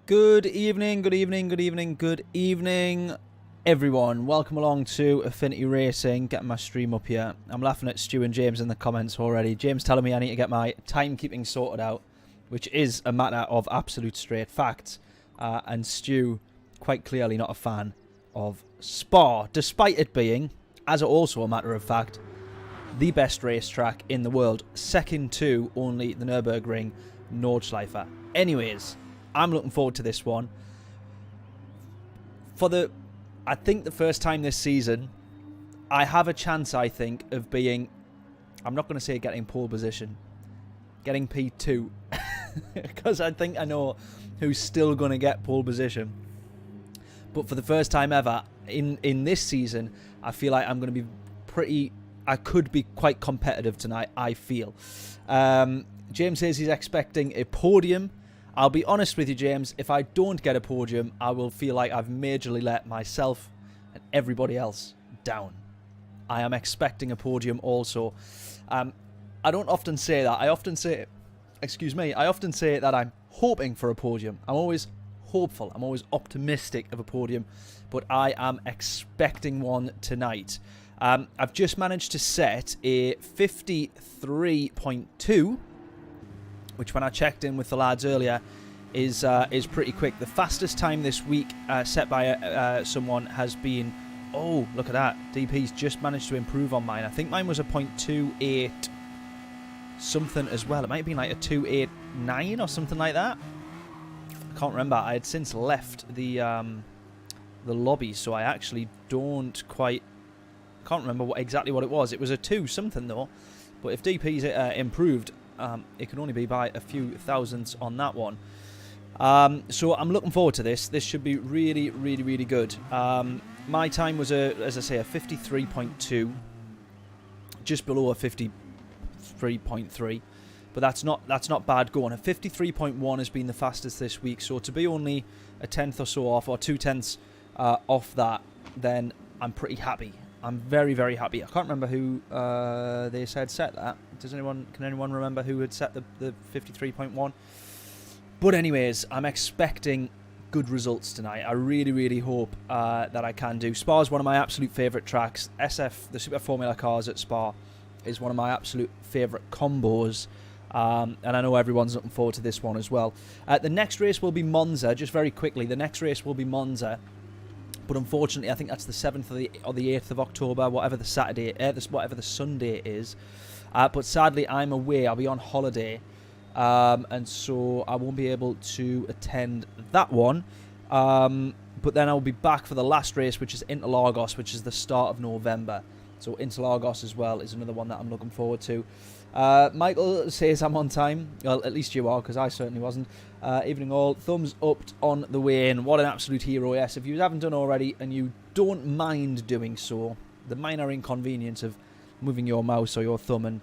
Good evening, everyone. Welcome along to Affinity Racing. Getting my stream up here. I'm laughing at Stu and James in the comments already. James telling me I need to get my timekeeping sorted out, which is a matter of absolute straight fact. And Stu, quite clearly not a fan of Spa, despite it being, as also a matter of fact, the best racetrack in the world, second to only the Nurburgring Nordschleife. Anyways, I'm looking forward to this one. I think the first time this season, I have a chance, I think, of being, I'm not going to say getting pole position, getting P2. Because I think I know who's still going to get pole position. But for the first time ever, in this season, I feel like I'm going to be I could be quite competitive tonight, I feel. James says he's expecting a podium. I'll be honest with you, James, if I don't get a podium, I will feel like I've majorly let myself and everybody else down. I am expecting a podium also. I don't often say that. I often say that I'm hoping for a podium. I'm always hopeful. I'm always optimistic of a podium, but I am expecting one tonight. I've just managed to set a 53.2, which when I checked in with the lads earlier is pretty quick. The fastest time this week set by someone has been, oh, look at that. DP's just managed to improve on mine. I think mine was a .28 something as well. It might have been like a 289 or something like that. I can't remember. I had since left the lobby, so I actually can't remember exactly what it was. It was a 2 something though. But if DP's improved, it can only be by a few thousandths on that one. So I'm looking forward to this. This should be really, really, really good. My time was, as I say, a 53.2, just below a 53.3, but that's not bad going. A 53.1 has been the fastest this week, so to be only a tenth or so off, or 2/10 off that, then I'm pretty happy. I'm very, very happy. I can't remember who they said set that. Can anyone remember who had set the 53.1? But anyways, I'm expecting good results tonight. I really, really hope that I can do. Spa is one of my absolute favourite tracks. SF, the Super Formula cars at Spa, is one of my absolute favourite combos. And I know everyone's looking forward to this one as well. The next race will be Monza. Just very quickly, the next race will be Monza. But unfortunately, I think that's the 7th or the 8th of October, whatever the Sunday is. But sadly, I'm away. I'll be on holiday. And so I won't be able to attend that one. But then I'll be back for the last race, which is Interlagos, which is the start of November. So Interlagos as well is another one that I'm looking forward to. Michael says I'm on time. Well, at least you are, because I certainly wasn't. Evening all. Thumbs up on the way in. What an absolute hero, yes. If you haven't done already and you don't mind doing so, the minor inconvenience of moving your mouse or your thumb and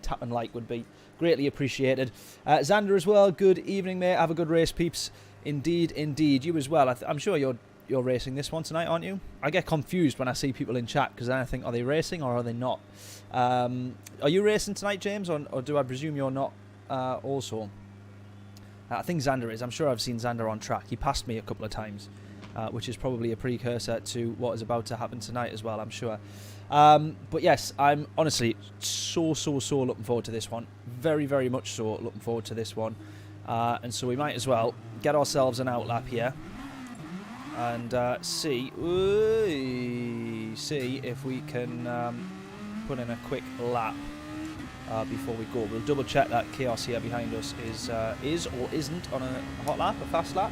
tapping like would be greatly appreciated. Xander as well. Good evening, mate. Have a good race, peeps. Indeed, indeed. You as well. I'm sure you're racing this one tonight, aren't you? I get confused when I see people in chat because then I think, are they racing or are they not? Are you racing tonight, James, or do I presume you're not also? I think Xander is. I'm sure I've seen Xander on track. He passed me a couple of times, which is probably a precursor to what is about to happen tonight as well, I'm sure. But yes, I'm honestly so looking forward to this one. Very, very much so looking forward to this one. And so we might as well get ourselves an outlap here and see if we can put in a quick lap before we go. We'll double check that Chaos here behind us is or isn't on a hot lap, a fast lap.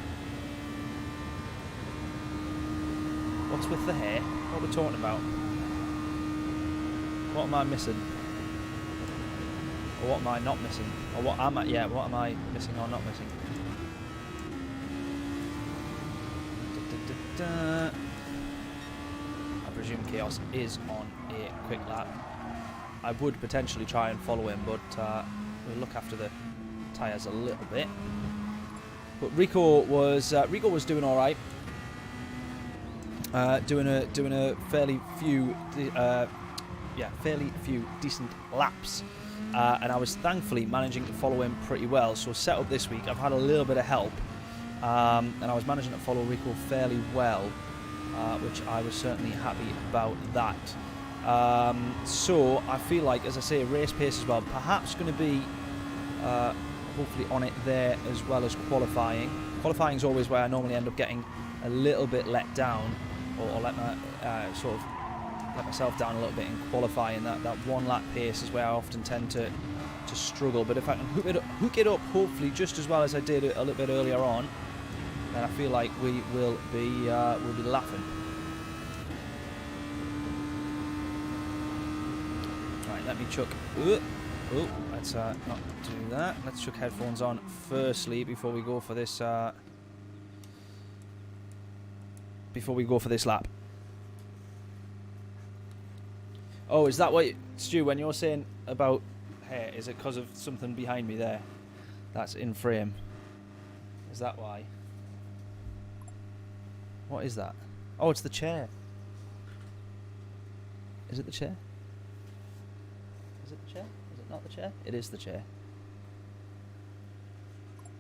What's with the hair? What are we talking about? What am I missing? Or what am I not missing? Or what am I missing or not missing? I presume Chaos is on a quick lap. I would potentially try and follow him, but we'll look after the tyres a little bit. But Rico was doing all right, doing a fairly few decent laps, and I was thankfully managing to follow him pretty well. So set up this week, I've had a little bit of help and I was managing to follow Rico fairly well, which I was certainly happy about that. So I feel like, as I say, race pace as well, perhaps going to be hopefully on it there as well as qualifying. Qualifying is always where I normally end up getting a little bit let down, or let my sort of let myself down a little bit in qualifying. That one lap pace is where I often tend to struggle. But if I can hook it up hopefully just as well as I did a little bit earlier on, then I feel like we will be laughing. Right, let me chuck. Oh, let's not do that. Let's chuck headphones on firstly before we go for this. Before we go for this lap. Oh, is that what Stu? When you're saying about hair, is it because of something behind me there? That's in frame. Is that why? What is that? Oh, it's the chair. Is it the chair? Is it the chair? Is it not the chair? It is the chair.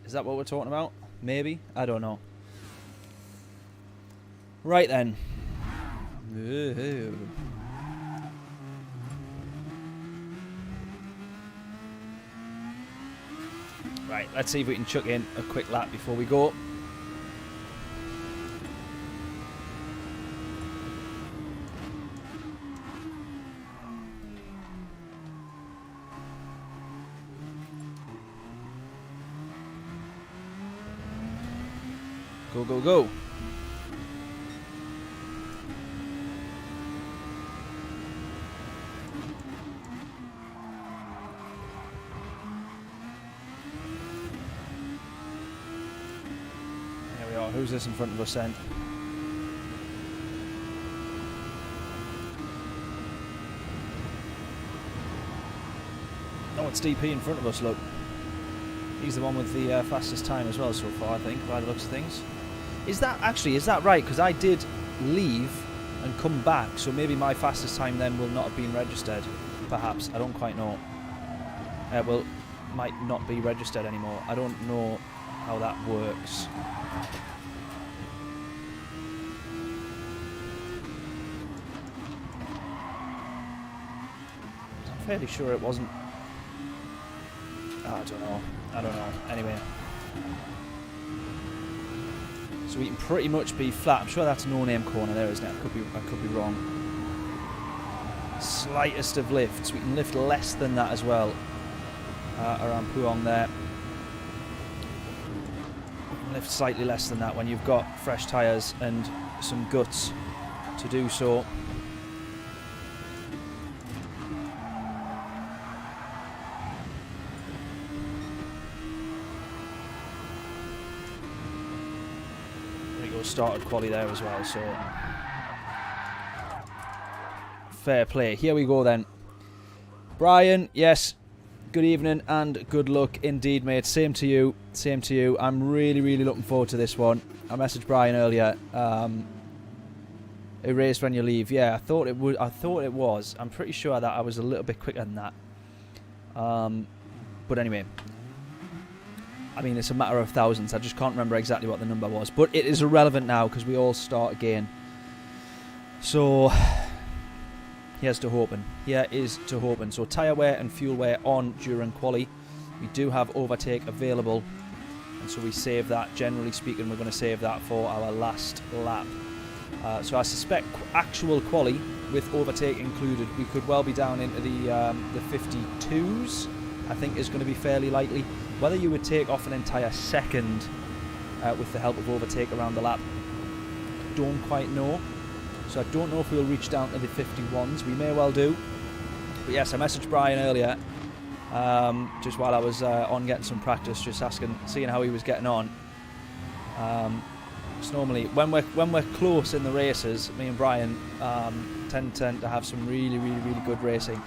Is that what we're talking about? Maybe? I don't know. Right then. Right, let's see if we can chuck in a quick lap before we go. Go, go, go. There we are. Who's this in front of us then? Oh, it's DP in front of us, look. He's the one with the fastest time as well so far, I think, by the looks of things. Is that right? Because I did leave and come back, so maybe my fastest time then will not have been registered. Perhaps. I don't quite know. Well, might not be registered anymore. I don't know how that works. I'm fairly sure it wasn't. I don't know. Anyway. So we can pretty much be flat. I'm sure that's a no-name corner there, isn't it? I could be wrong. Slightest of lifts. We can lift less than that as well. Around Puong there. We can lift slightly less than that when you've got fresh tyres and some guts to do so. Started quali there as well, so fair play. Here we go then. Brian, yes, good evening and good luck indeed, mate. Same to you. I'm really looking forward to this one. I messaged Brian earlier. Erased when you leave. Yeah, I thought it was. I'm pretty sure that I was a little bit quicker than that. But anyway, I mean, it's a matter of thousands. I just can't remember exactly what the number was. But it is irrelevant now because we all start again. So, here's to hoping. So, tyre wear and fuel wear on during quali. We do have overtake available. And so we save that. Generally speaking, we're going to save that for our last lap. So I suspect actual quali with overtake included, we could well be down into the 52s. I think is going to be fairly likely. Whether you would take off an entire second with the help of overtake around the lap, don't quite know. So I don't know if we'll reach down to the 51s. We may well do. But yes, I messaged Brian earlier, just while I was on getting some practice, just seeing how he was getting on. It's normally when we're close in the races, me and Brian tend to have some really good racing.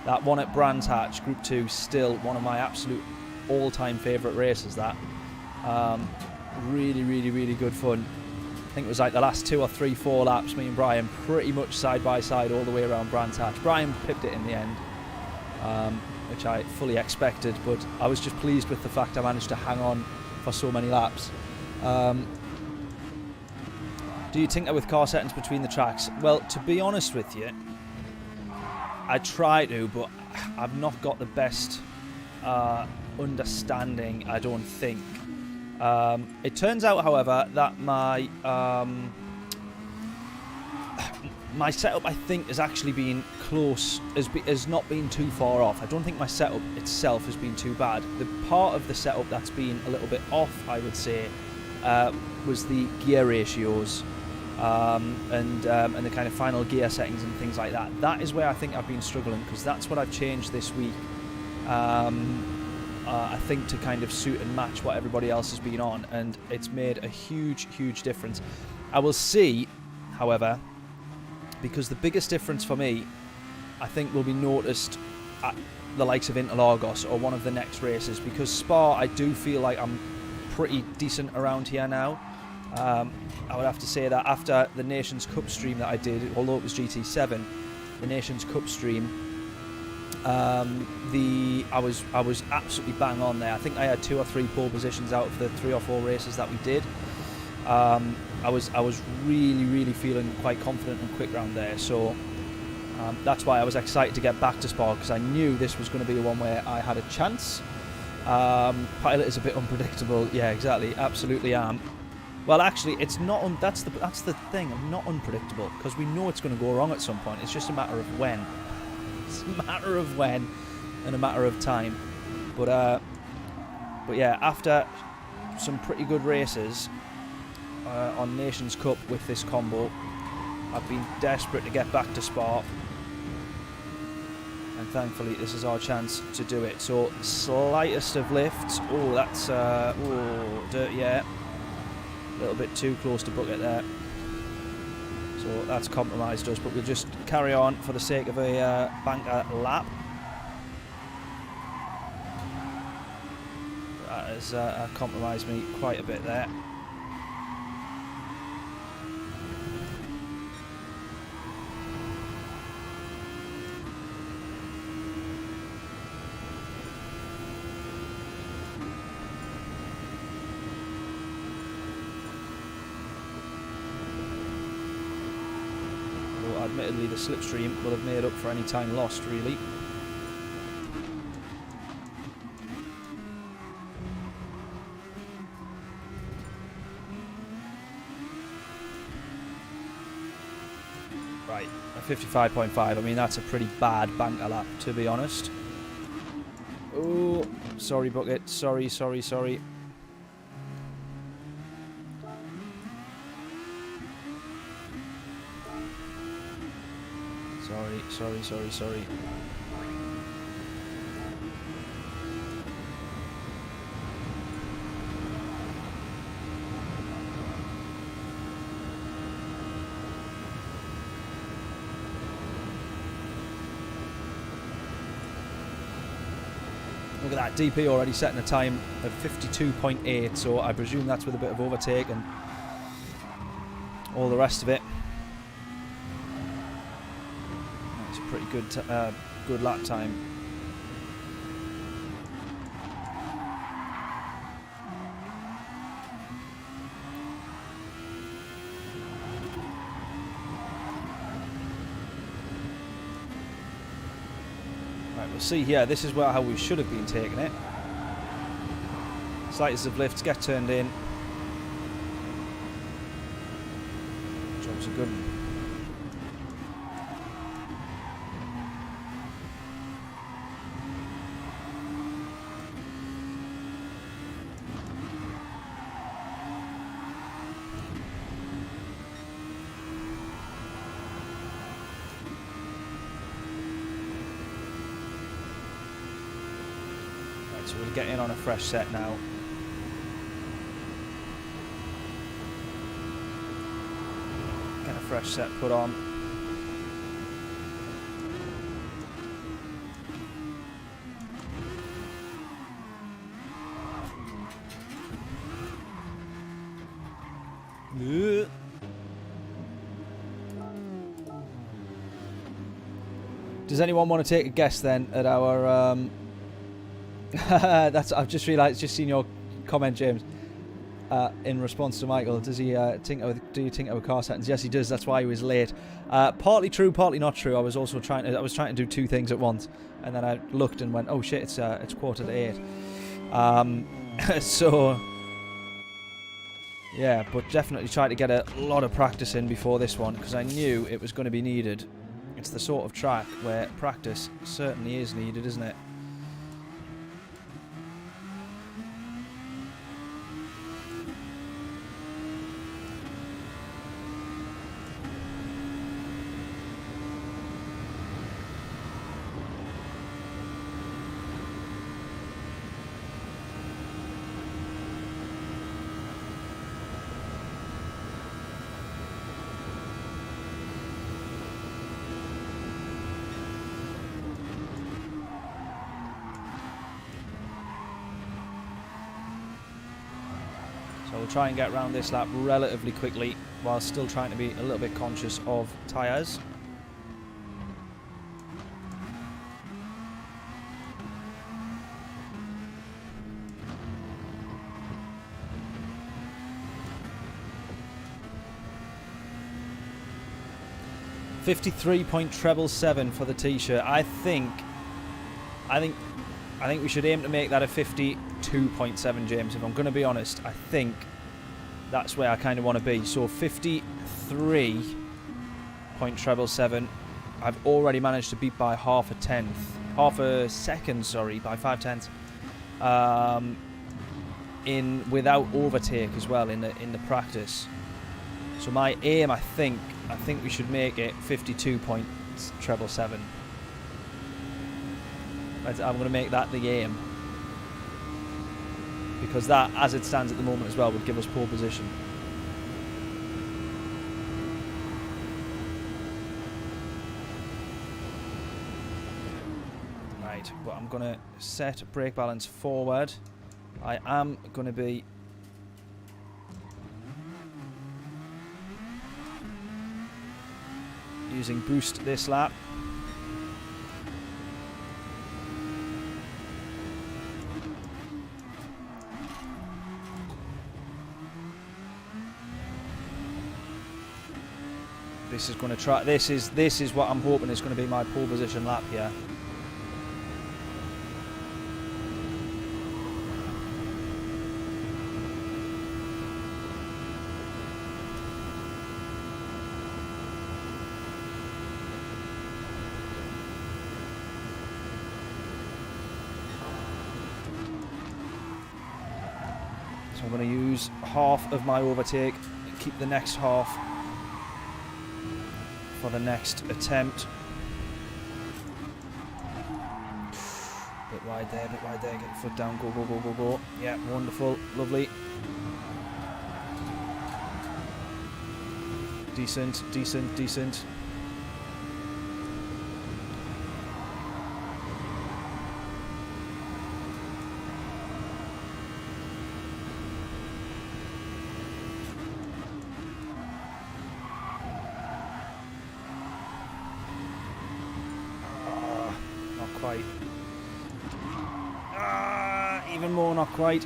That one at Brands Hatch, Group 2, still one of my absolute all-time favourite races. That really good fun. I think it was like the last 2 or 3, 4 laps, me and Brian pretty much side by side all the way around Brands Hatch. Brian pipped it in the end, which I fully expected, but I was just pleased with the fact I managed to hang on for so many laps. Do you tinker with car settings between the tracks? Well, to be honest with you, I try to, but I've not got the best understanding, I don't think. It turns out, however, that my my setup, I think, has actually been close, has not been too far off. I don't think my setup itself has been too bad. The part of the setup that's been a little bit off, I would say, was the gear ratios and the kind of final gear settings and things like that. That is where I think I've been struggling, because that's what I've changed this week. I think to kind of suit and match what everybody else has been on, and it's made a huge difference. I will see, however, because the biggest difference for me, I think, will be noticed at the likes of Interlagos or one of the next races, because Spa, I do feel like I'm pretty decent around here now. I would have to say that after the Nations Cup stream that I did, although it was GT7, the Nations Cup stream, I was absolutely bang on there. I think I had 2 or 3 pole positions out of the 3 or 4 races that we did. I was really feeling quite confident and quick round there, so that's why I was excited to get back to Spa, because I knew this was going to be one where I had a chance. Pilot is a bit unpredictable. Yeah, exactly, absolutely am. Well, actually, it's not. That's the thing. I'm not unpredictable, because we know it's going to go wrong at some point. It's just a matter of when. It's a matter of when, and a matter of time. But yeah, after some pretty good races on Nations Cup with this combo, I've been desperate to get back to Spa, and thankfully this is our chance to do it. So slightest of lifts. Oh, that's dirt, yeah, a little bit too close to bucket there, so that's compromised us, but we'll just carry on for the sake of a banker lap. That has compromised me quite a bit there. Admittedly, the slipstream will have made up for any time lost, really. Right, a 55.5. I mean, that's a pretty bad banker lap, to be honest. Oh, sorry, bucket. Sorry. Sorry. Look at that, DP already setting a time of 52.8, so I presume that's with a bit of overtake and all the rest of it. Pretty good lap time. Right, we'll see here. This is how we should have been taking it. Slightest of lifts, get turned in. Job's a good one. So we'll get in on a fresh set now. Get a fresh set put on. Does anyone want to take a guess then at our I've just realised, just seen your comment, James. in response to Michael, do you tinker with car settings? Yes, he does. That's why he was late. Partly true, partly not true. I was trying to do two things at once, and then I looked and went, oh shit, it's 7:45. So yeah, but definitely tried to get a lot of practice in before this one because I knew it was going to be needed. It's the sort of track where practice certainly is needed, isn't it? So we'll try and get around this lap relatively quickly while still trying to be a little bit conscious of tyres. $53.777 for the t-shirt. I think we should aim to make that a 52.7, James. If I'm going to be honest, I think that's where I kind of want to be. So 53.777. I've already managed to beat by half a second, sorry, by 5/10. Without overtake as well in the practice. So my aim, I think we should make it 52.777. I'm going to make that the aim, because that, as it stands at the moment as well, would give us pole position. Right, but I'm going to set brake balance forward. I am going to be using boost this lap. This is going to try. This is what I'm hoping is going to be my pole position lap here. So I'm going to use half of my overtake and keep the next half for the next attempt. Bit wide there, get your foot down, go, go, go, go, go. Yeah, wonderful, lovely. Decent, decent, decent. Even more not quite.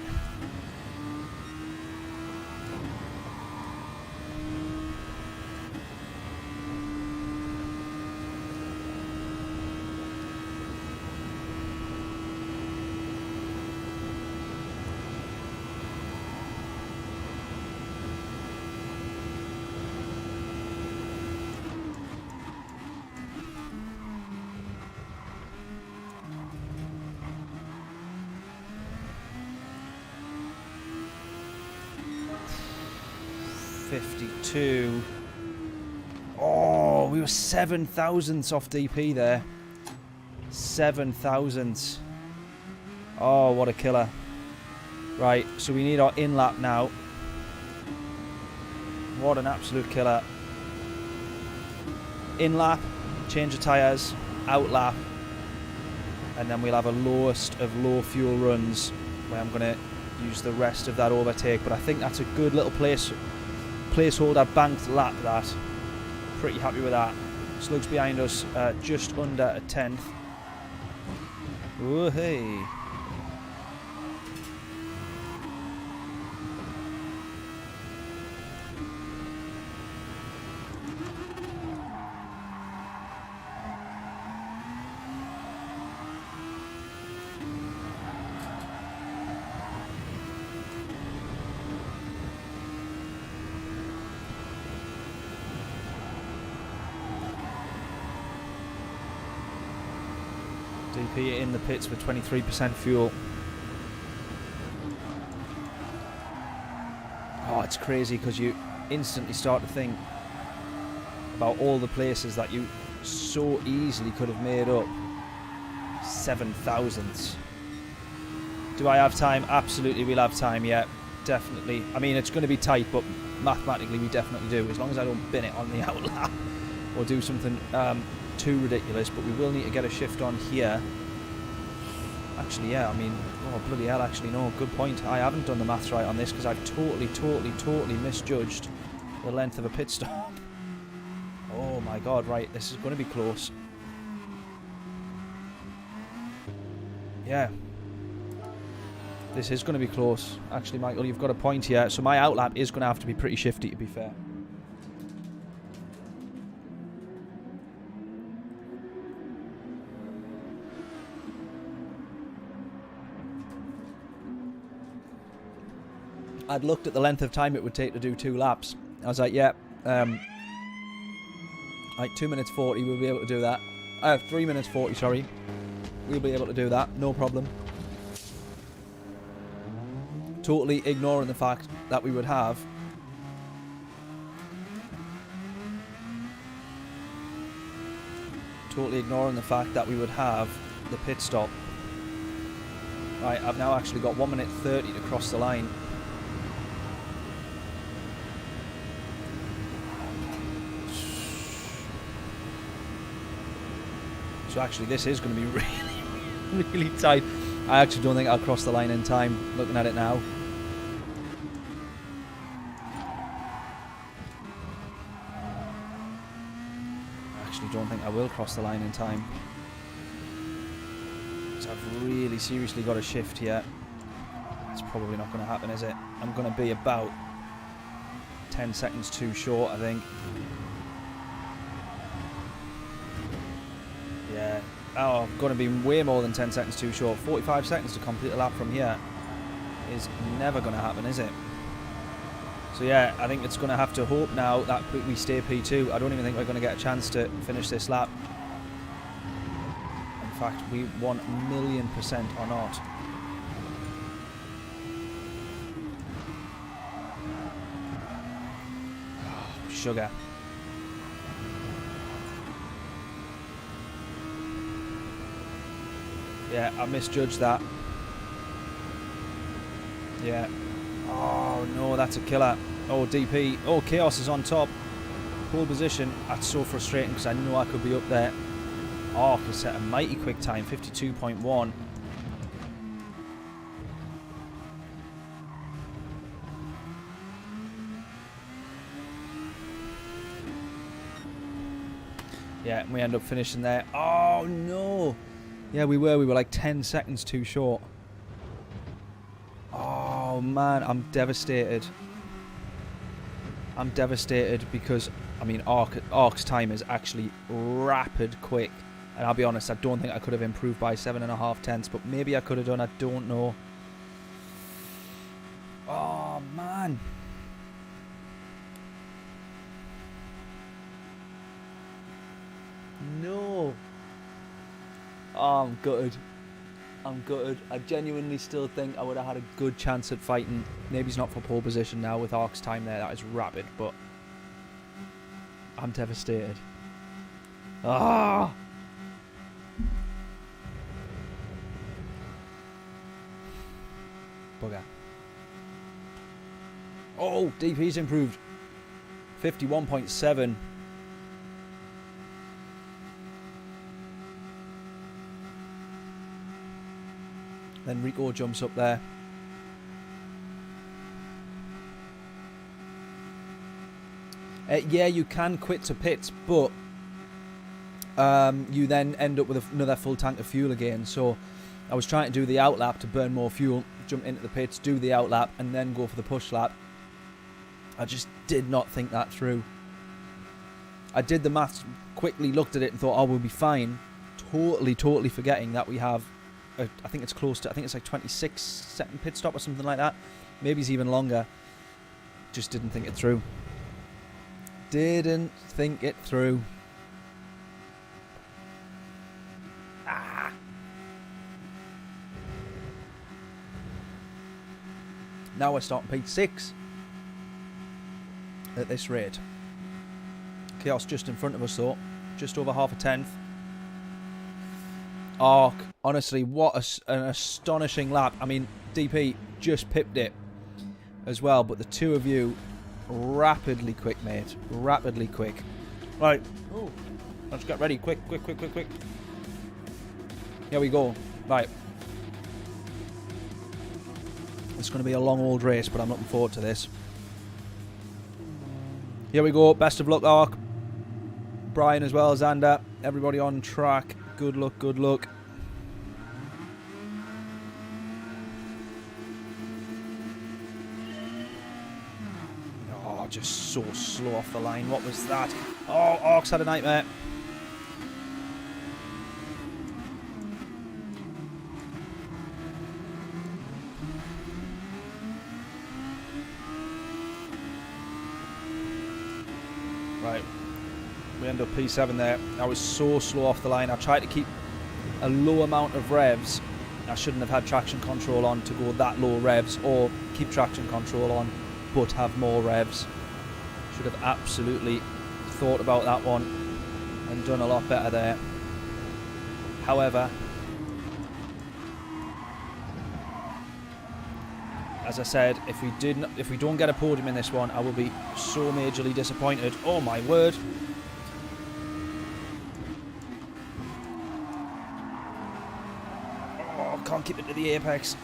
$52. Oh, we were 7 thousandths off DP there. 7 thousandths. Oh, what a killer. Right, so we need our in lap now. What an absolute killer. In lap, change of tyres, out lap, and then we'll have a lowest of low fuel runs where I'm going to use the rest of that overtake. But I think that's a good little placeholder banked lap, that. Pretty happy with that. Slugs behind us, just under a tenth. Oh, hey. DP in the pits with 23% fuel. Oh, it's crazy because you instantly start to think about all the places that you so easily could have made up 7 thousandths. Do I have time? Absolutely, we'll have time, yeah, definitely. I mean, it's going to be tight, but mathematically we definitely do, as long as I don't bin it on the outlap or do something too ridiculous. But we will need to get a shift on here. Actually, yeah, I mean, oh, bloody hell, actually, no, good point. I haven't done the maths right on this because I've totally misjudged the length of a pit stop. Oh my god, right, this is going to be close. Yeah. This is going to be close. Actually, Michael, you've got a point here. So my outlap is going to have to be pretty shifty, to be fair. I'd looked at the length of time it would take to do 2 laps. I was like, yeah, like 2 minutes 40, we'll be able to do that. 3 minutes 40, sorry. We'll be able to do that, no problem. Totally ignoring the fact that we would have the pit stop. Right, I've now actually got 1 minute 30 to cross the line. So actually this is going to be really tight. I actually don't think I'll cross the line in time, looking at it now. I actually don't think I will cross the line in time. So I've really seriously got a shift here. It's probably not going to happen, is it? I'm going to be about 10 seconds too short, I think. Yeah. Oh, I'm going to be way more than 10 seconds too short. 45 seconds to complete a lap from here is never going to happen, is it? So yeah, I think it's going to have to hope now that we stay P2. I don't even think we're going to get a chance to finish this lap. In fact, we 1,000,000% are not. Oh, sugar. Yeah, I misjudged that. Yeah. Oh, no, that's a killer. Oh, DP. Oh, Chaos is on top. Pole position. That's so frustrating because I know I could be up there. Oh, I could set a mighty quick time. 52.1. Yeah, and we end up finishing there. Oh, no. Yeah, we were like 10 seconds too short. Oh man, I'm devastated. I'm devastated because, I mean, Ark's time is actually rapid quick. And I'll be honest, I don't think I could have improved by 7.5 tenths, but maybe I could have done, I don't know. Oh man. No. Oh, I'm gutted. I'm gutted. I genuinely still think I would have had a good chance at fighting. Maybe he's not for pole position now with Ark's time there. That is rapid, but I'm devastated. Ah! Bugger. Oh, DP's improved. 51.7. Then Rico jumps up there. Yeah, you can quit to pits, but you then end up with another full tank of fuel again. So I was trying to do the outlap to burn more fuel, jump into the pits, do the outlap, and then go for the push lap. I just did not think that through. I did the maths, quickly looked at it and thought, oh, we'll be fine. Totally forgetting that we have, I think it's close to, I think it's like 26-second pit stop or something like that. Maybe it's even longer. Just didn't think it through. Didn't think it through. Ah! Now we're starting P6 at this rate. Chaos just in front of us though, just over half a tenth. Arc, honestly, what an astonishing lap. I mean, DP just pipped it as well, but the two of you, rapidly quick, mate. Rapidly quick. Right, oh, let's get ready. Quick. Here we go. Right. It's going to be a long old race, but I'm looking forward to this. Here we go. Best of luck, Arc. Brian as well, Xander. Everybody on track. Good luck, good luck. Oh, just so slow off the line. What was that? Oh, Arc's had a nightmare. Right, we end up P7 there. I was so slow off the line. I tried to keep a low amount of revs. I shouldn't have had traction control on to go that low revs, or keep traction control on but have more revs. Should have absolutely thought about that one and done a lot better there. However, as I said, if we don't get a podium in this one, I will be so majorly disappointed. Oh my word. Oh, can't keep it to the apex.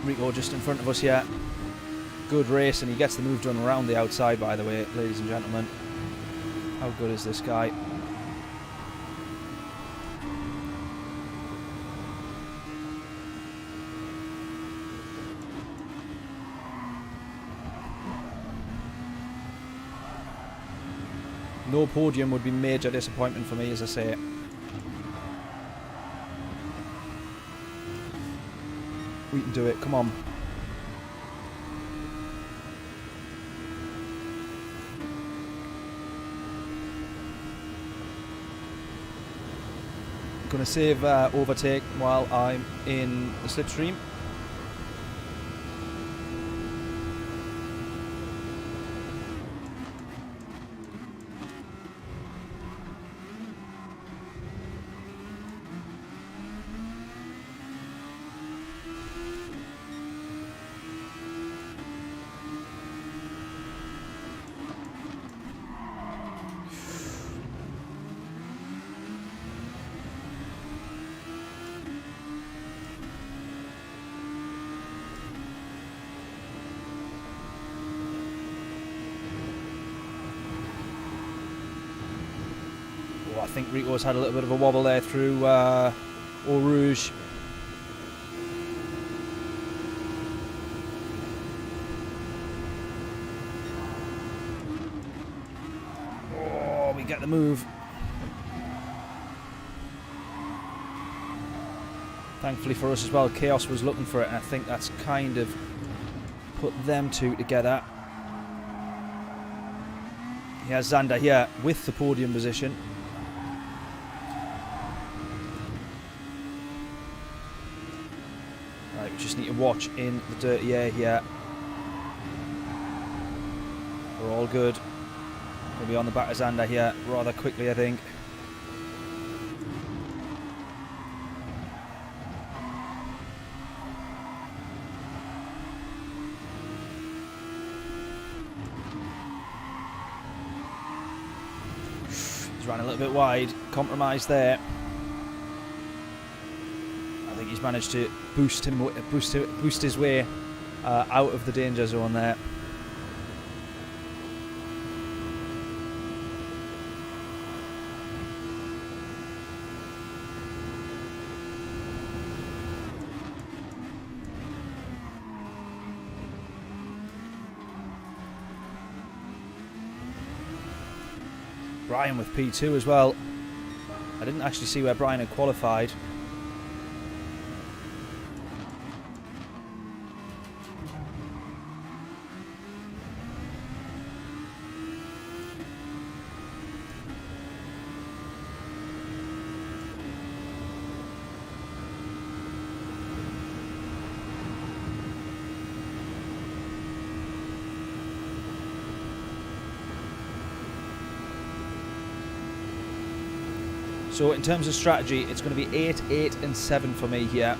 Rico just in front of us here. Good race, and he gets the move done around the outside, by the way, ladies and gentlemen. How good is this guy? No podium would be major disappointment for me, as I say. We can do it, come on. Gonna save overtake while I'm in the slipstream. I think Rico's had a little bit of a wobble there through Eau Rouge. Oh, we get the move. Thankfully for us as well, Chaos was looking for it, and I think that's kind of put them two together. He has Xander here with the podium position. Right, we just need to watch in the dirty air here. We're all good. We'll be on the back of Xander here rather quickly, I think. He's ran a little bit wide, compromised there. I think he's managed to boost his way out of the danger zone there. Brian with P2 as well. I didn't actually see where Brian had qualified. So in terms of strategy, it's going to be 8, 8 and 7 for me here.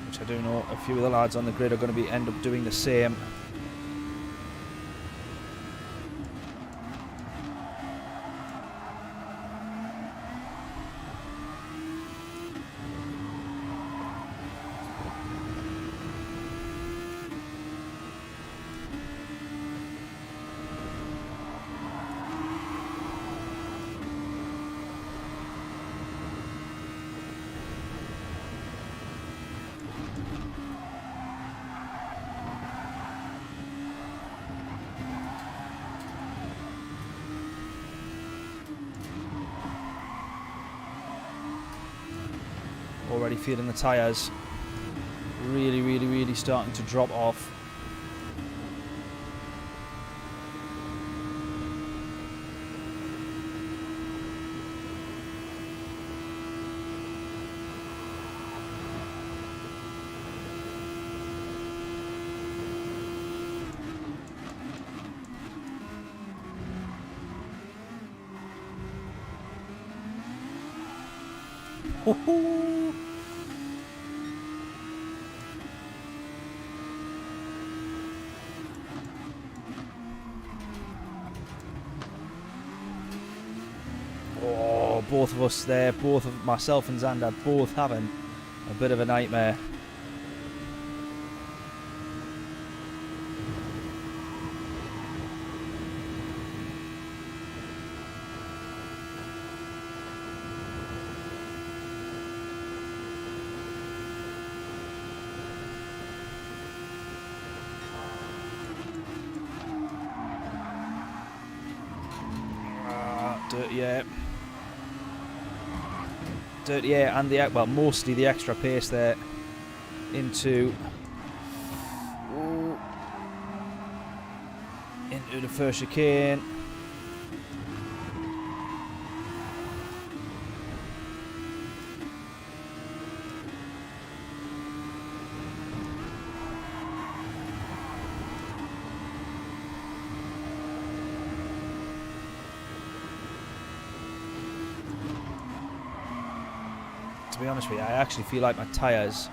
Which I do know a few of the lads on the grid are going to end up doing the same. Already feeling the tyres really starting to drop off. Oh, both of us there, both of myself and Xander, both having a bit of a nightmare. Dirty air and the, well, mostly the extra pace there into the first chicane. To be honest with you, I actually feel like my tyres,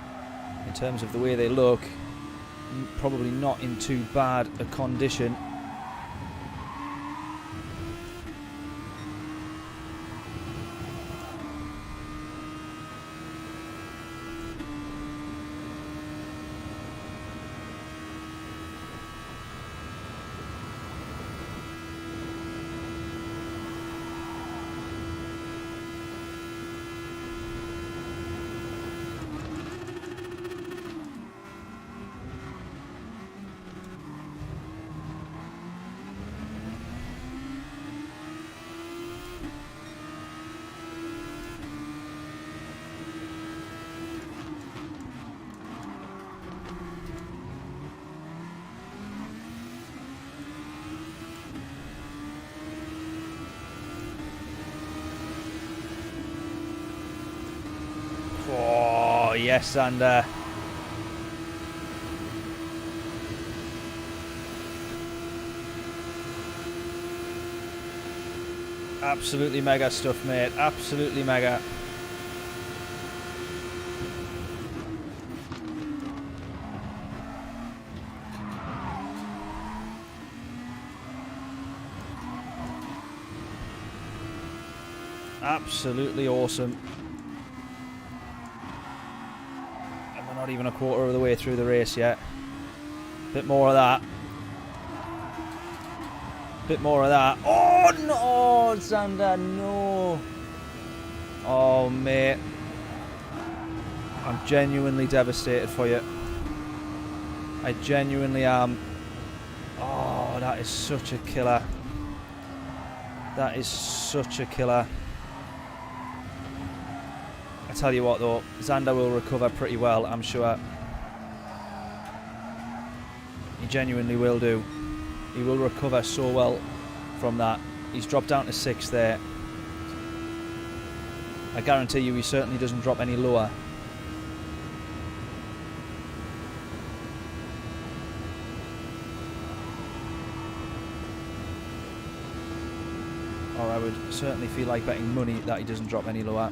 in terms of the way they look, probably not in too bad a condition. Oh, yes, and absolutely mega stuff, mate. Absolutely mega. Absolutely awesome. And we're not even a quarter of the way through the race yet. Bit more of that. Bit more of that. Oh no, Xander, no. Oh mate, I'm genuinely devastated for you. I genuinely am. Oh, that is such a killer. That is such a killer. I tell you what though, Xander will recover pretty well, I'm sure. He genuinely will do. He will recover so well from that. He's dropped down to 6th there. I guarantee you he certainly doesn't drop any lower. or I would certainly feel like betting money that he doesn't drop any lower.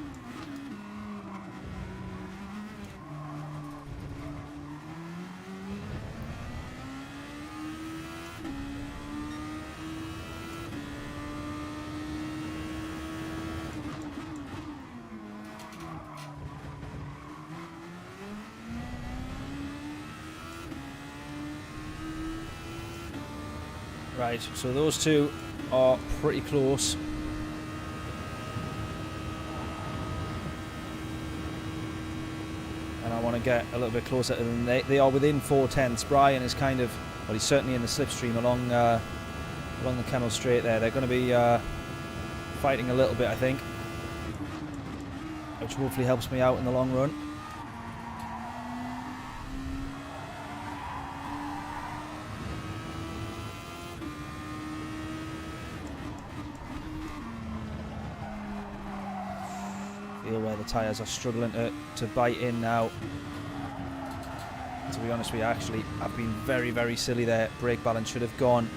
Right, so those two are pretty close. And I want to get a little bit closer to them. They are within 4/10. Brian is kind of, well, he's certainly in the slipstream along the Kennel Straight there. They're going to be fighting a little bit, I think, which hopefully helps me out in the long run. Where the tyres are struggling to bite in now. To be honest with you, I've been very, very silly there. Brake balance should have gone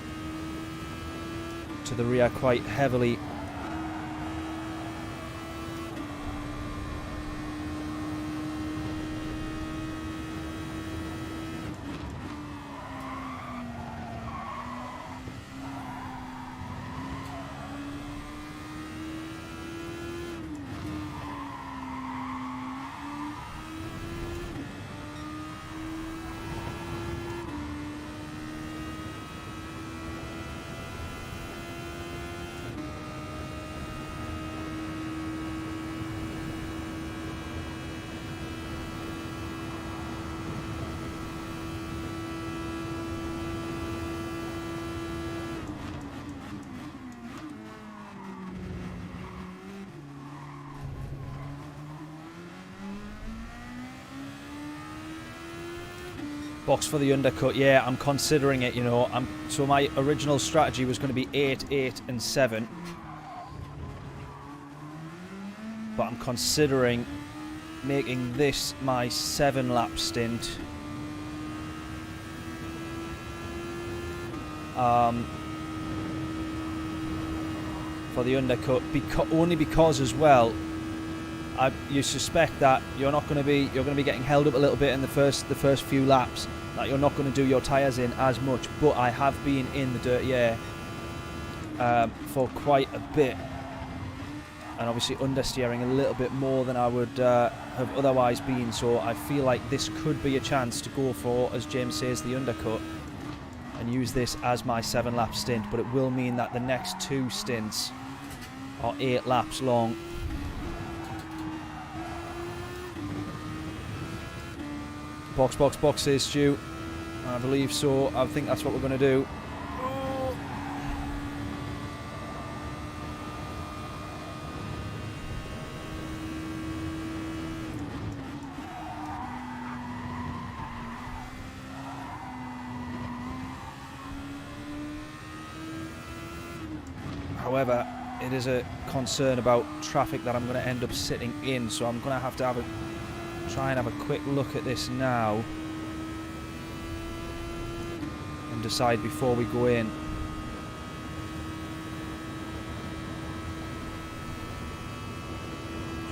to the rear quite heavily. Box for the undercut, yeah, I'm considering it, you know. So my original strategy was going to be 8, 8 and 7. But I'm considering making this my 7-lap stint. For the undercut, only because as well, you suspect that you're going to be getting held up a little bit in the first few laps, that you're not going to do your tyres in as much. But I have been in the dirty air for quite a bit, and obviously understeering a little bit more than I would have otherwise been. So I feel like this could be a chance to go for, as James says, the undercut and use this as my 7-lap stint. But it will mean that the next 2 stints are 8 laps long. Box, says Stu. I believe so. I think that's what we're going to do. However, it is a concern about traffic that I'm going to end up sitting in, so I'm going to have try and have a quick look at this now and decide before we go in.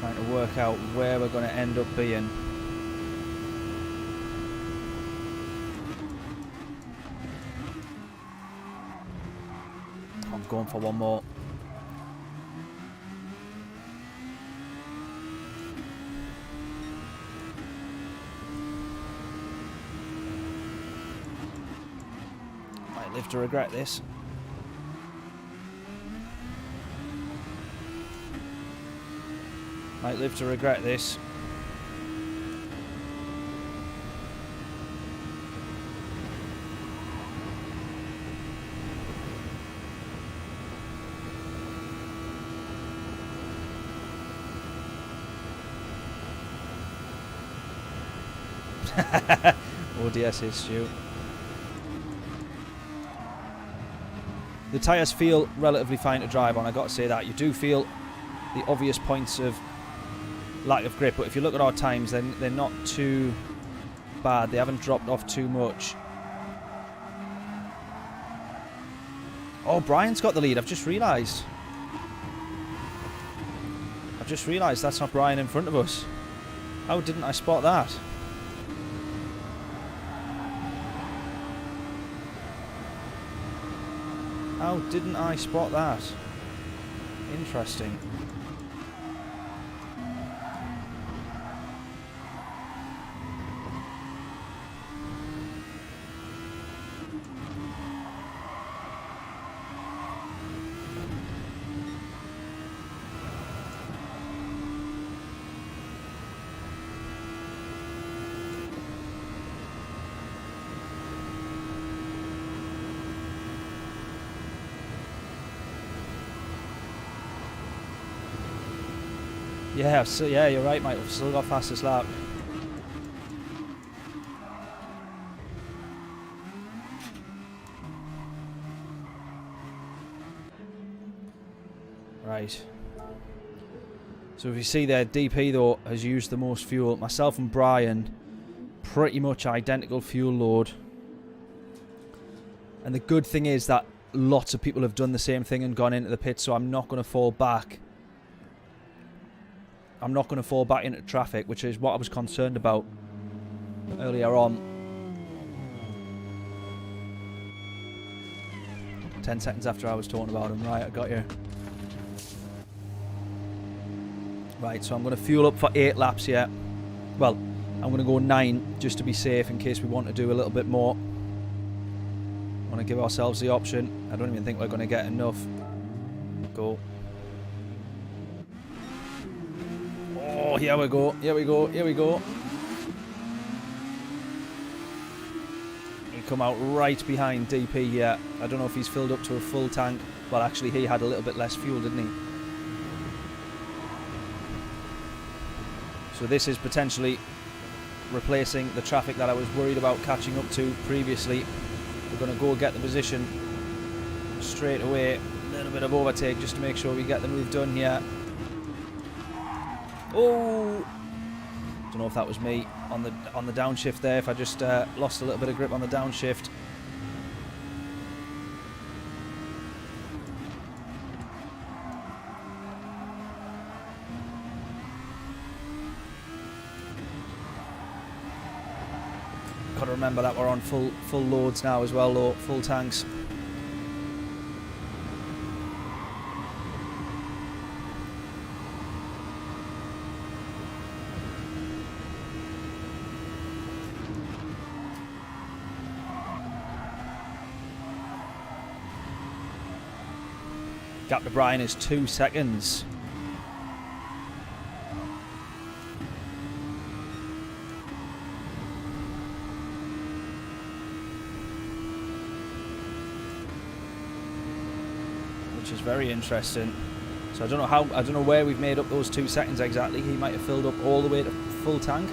Trying to work out where we're going to end up being. I'm going for one more. Live to regret this. Might live to regret this. ODS is Stu. The tyres feel relatively fine to drive on, I got to say that. You do feel the obvious points of lack of grip, but if you look at our times, then they're not too bad. They haven't dropped off too much. Oh, Brian's got the lead, I've just realised. I've just realised that's not Brian in front of us. How didn't I spot that? How didn't I spot that? Interesting. Yeah, so yeah, you're right, mate. We've still got fastest lap. Right. So if you see there, DP though has used the most fuel. Myself and Brian, pretty much identical fuel load. And the good thing is that lots of people have done the same thing and gone into the pit, so I'm not going to fall back. I'm not going to fall back into traffic, which is what I was concerned about earlier on. 10 seconds after I was talking about him. Right, I got you. Right, so I'm going to fuel up for 8 laps here. Well, I'm going to go 9 just to be safe in case we want to do a little bit more. I want to give ourselves the option. I don't even think we're going to get enough. Go. Oh, here we go, here we go, here we go. We come out right behind DP here. I don't know if he's filled up to a full tank. Well, actually, he had a little bit less fuel, didn't he? So this is potentially replacing the traffic that I was worried about catching up to previously. We're going to go get the position straight away. A little bit of overtake just to make sure we get the move done here. Oh, don't know if that was me on the downshift there. If I just lost a little bit of grip on the downshift. Got to remember that we're on full loads now as well, though, full tanks. Gap to Brian is 2 seconds. Which is very interesting. So I don't know where we've made up those 2 seconds exactly. He might have filled up all the way to full tank.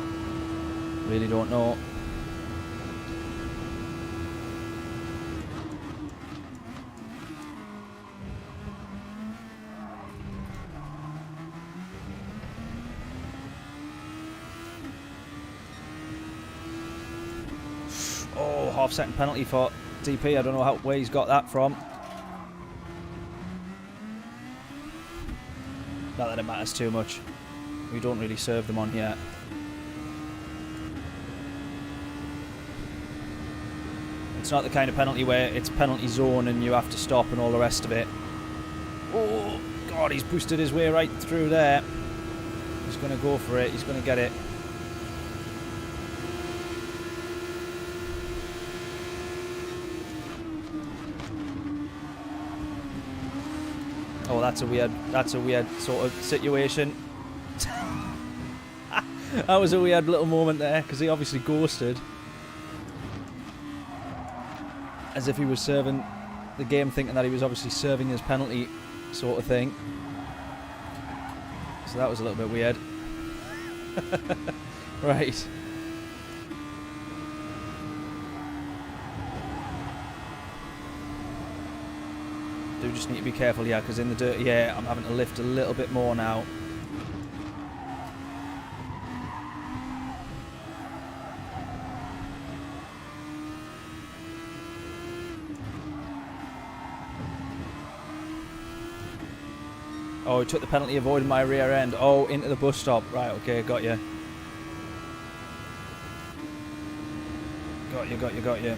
Really don't know. Oh, half-second penalty for DP. I don't know where he's got that from. Not that it matters too much. We don't really serve them on here. It's not the kind of penalty where it's penalty zone and you have to stop and all the rest of it. Oh, God, he's boosted his way right through there. He's going to go for it. He's going to get it. Oh, that's a weird sort of situation. That was a weird little moment there, because he obviously ghosted. As if he was serving the game, thinking that he was obviously serving his penalty sort of thing. So that was a little bit weird. Right. Do just need to be careful here, because in the dirty air I'm having to lift a little bit more now. Oh, he took the penalty, avoiding my rear end. Oh, into the bus stop. Right, okay, got you. Got you.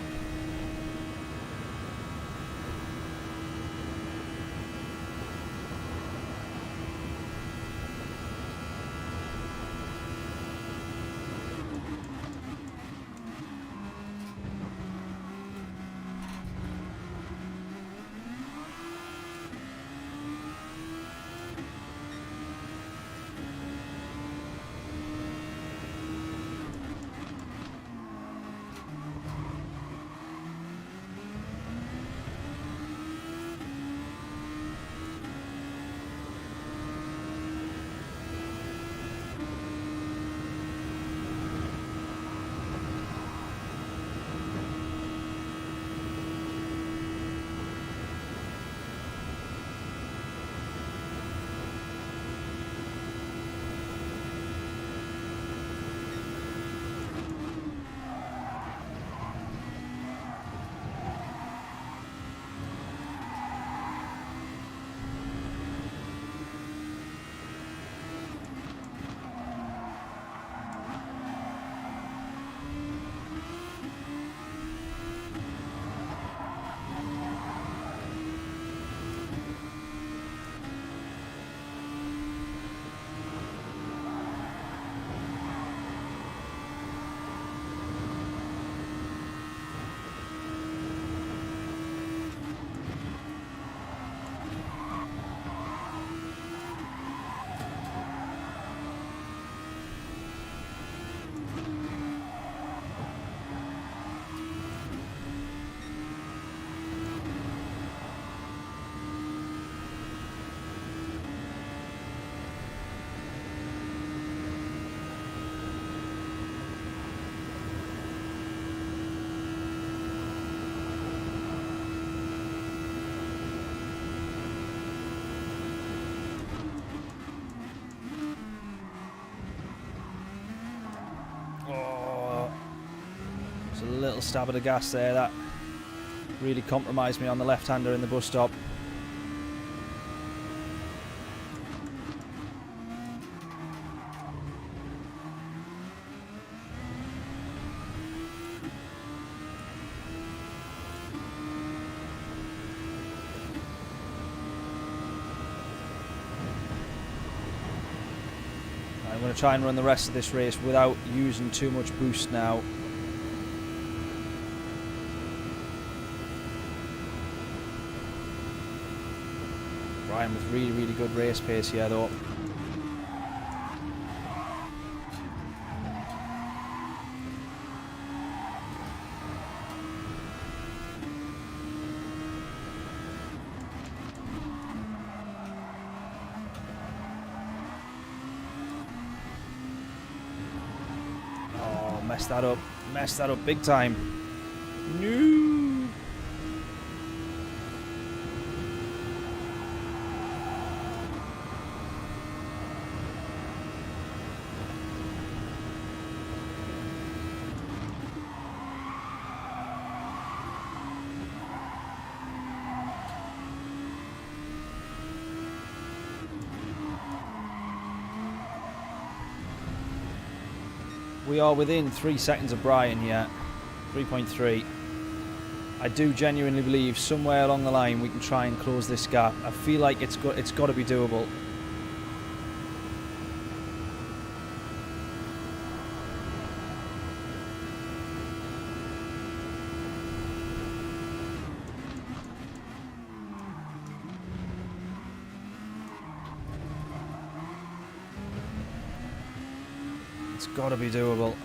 A little stab of the gas there, that really compromised me on the left-hander in the bus stop. I'm going to try and run the rest of this race without using too much boost now. Brian with really good race pace here though. Oh, messed that up big time. No. We are within 3 seconds of Brian here, 3.3. I do genuinely believe somewhere along the line we can try and close this gap. I feel like it's got to be doable. It's got to be doable.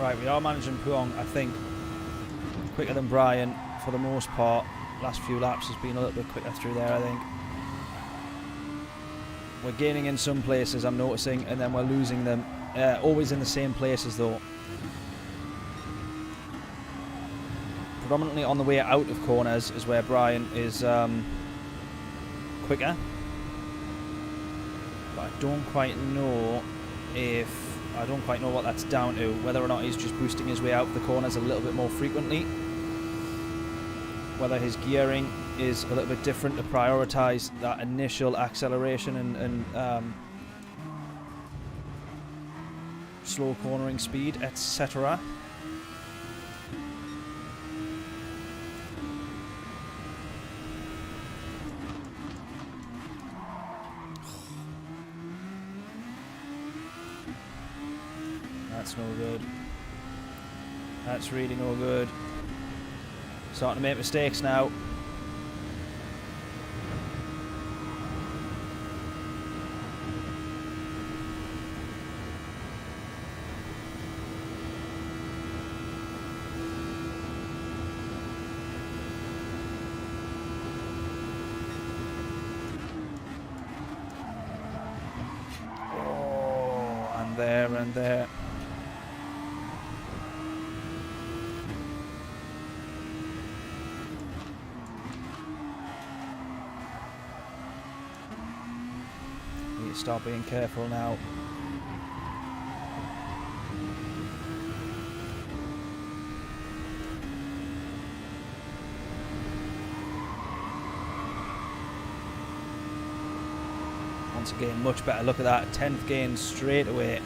Right, we are managing Puong, I think, quicker than Brian for the most part. Last few laps has been a little bit quicker through there, I think. We're gaining in some places, I'm noticing, and then we're losing them. Always in the same places, though. Predominantly on the way out of corners is where Brian is quicker. But I don't quite know what that's down to. Whether or not he's just boosting his way out of the corners a little bit more frequently. Whether his gearing is a little bit different to prioritise that initial acceleration and slow cornering speed, etc. That's no good. That's really no good. Starting to make mistakes now. Oh, and there. Start being careful now. Once again, much better. Look at that, 10th gain straight away.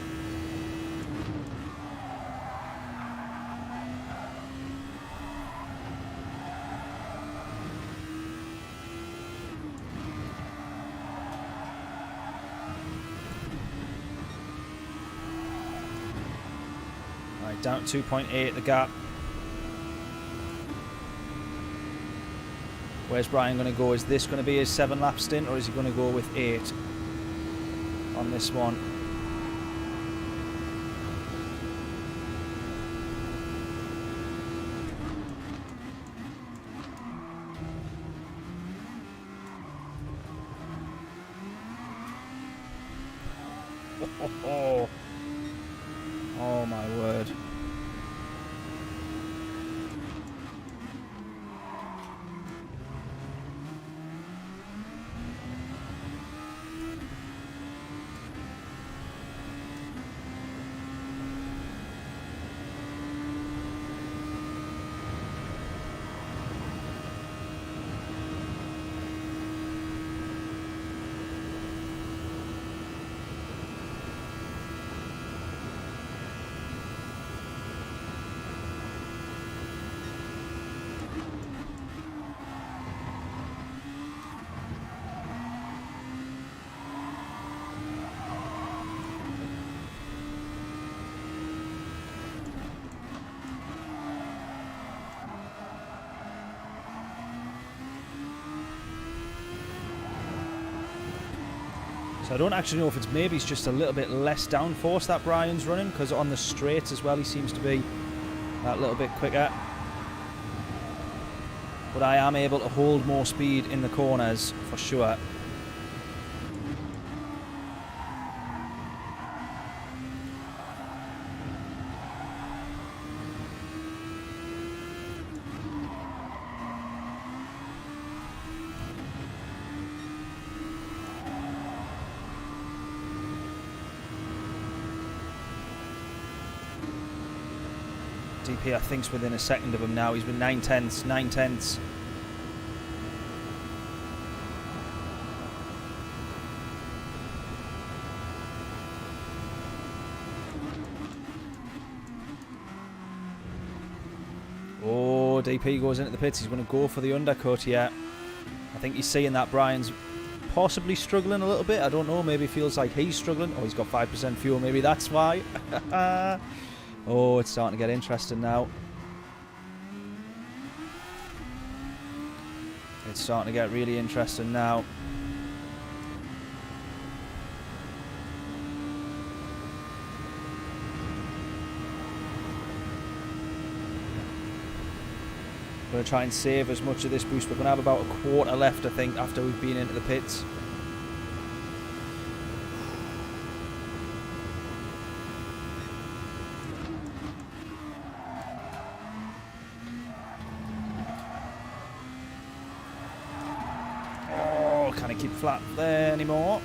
Down to 2.8 the gap. Where's Brian going to go? Is this going to be his 7-lap stint, or is he going to go with 8 on this one? Oh my word. So I don't actually know if it's just a little bit less downforce that Brian's running, because on the straights as well he seems to be that little bit quicker. But I am able to hold more speed in the corners for sure. DP, I think, is within a second of him now. He's been 9 tenths. Oh, DP goes into the pits. He's going to go for the undercut here. I think he's seeing that Brian's possibly struggling a little bit. I don't know. Maybe feels like he's struggling. Oh, he's got 5% fuel. Maybe that's why. Oh, it's starting to get interesting now. It's starting to get really interesting now. going to try and save as much of this boost. We're going to have about a quarter left, I think, after we've been into the pits. Oh, can't keep flat there anymore.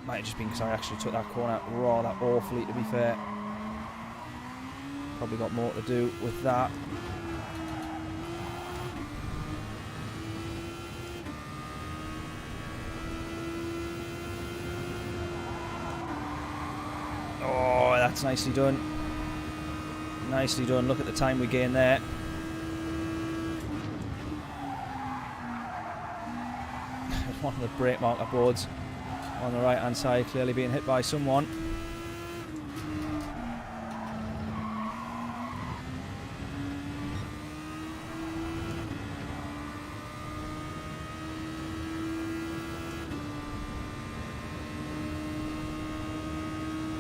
Might have just been because I actually took that corner rather awfully, to be fair. Probably got more to do with that. Oh, that's nicely done. Nicely done. Look at the time we gained there. One of the brake marker boards on the right hand side clearly being hit by someone.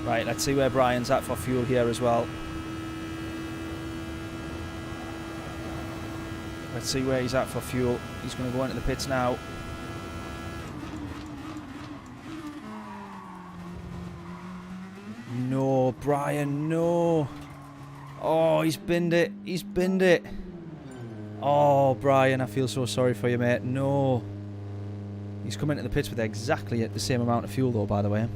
Right, let's see where Brian's at for fuel here as well. Let's see where he's at for fuel. He's going to go into the pits now. No, Brian, no. Oh, he's binned it. He's binned it. Oh, Brian, I feel so sorry for you, mate. No. He's come into the pits with exactly the same amount of fuel, though, by the way.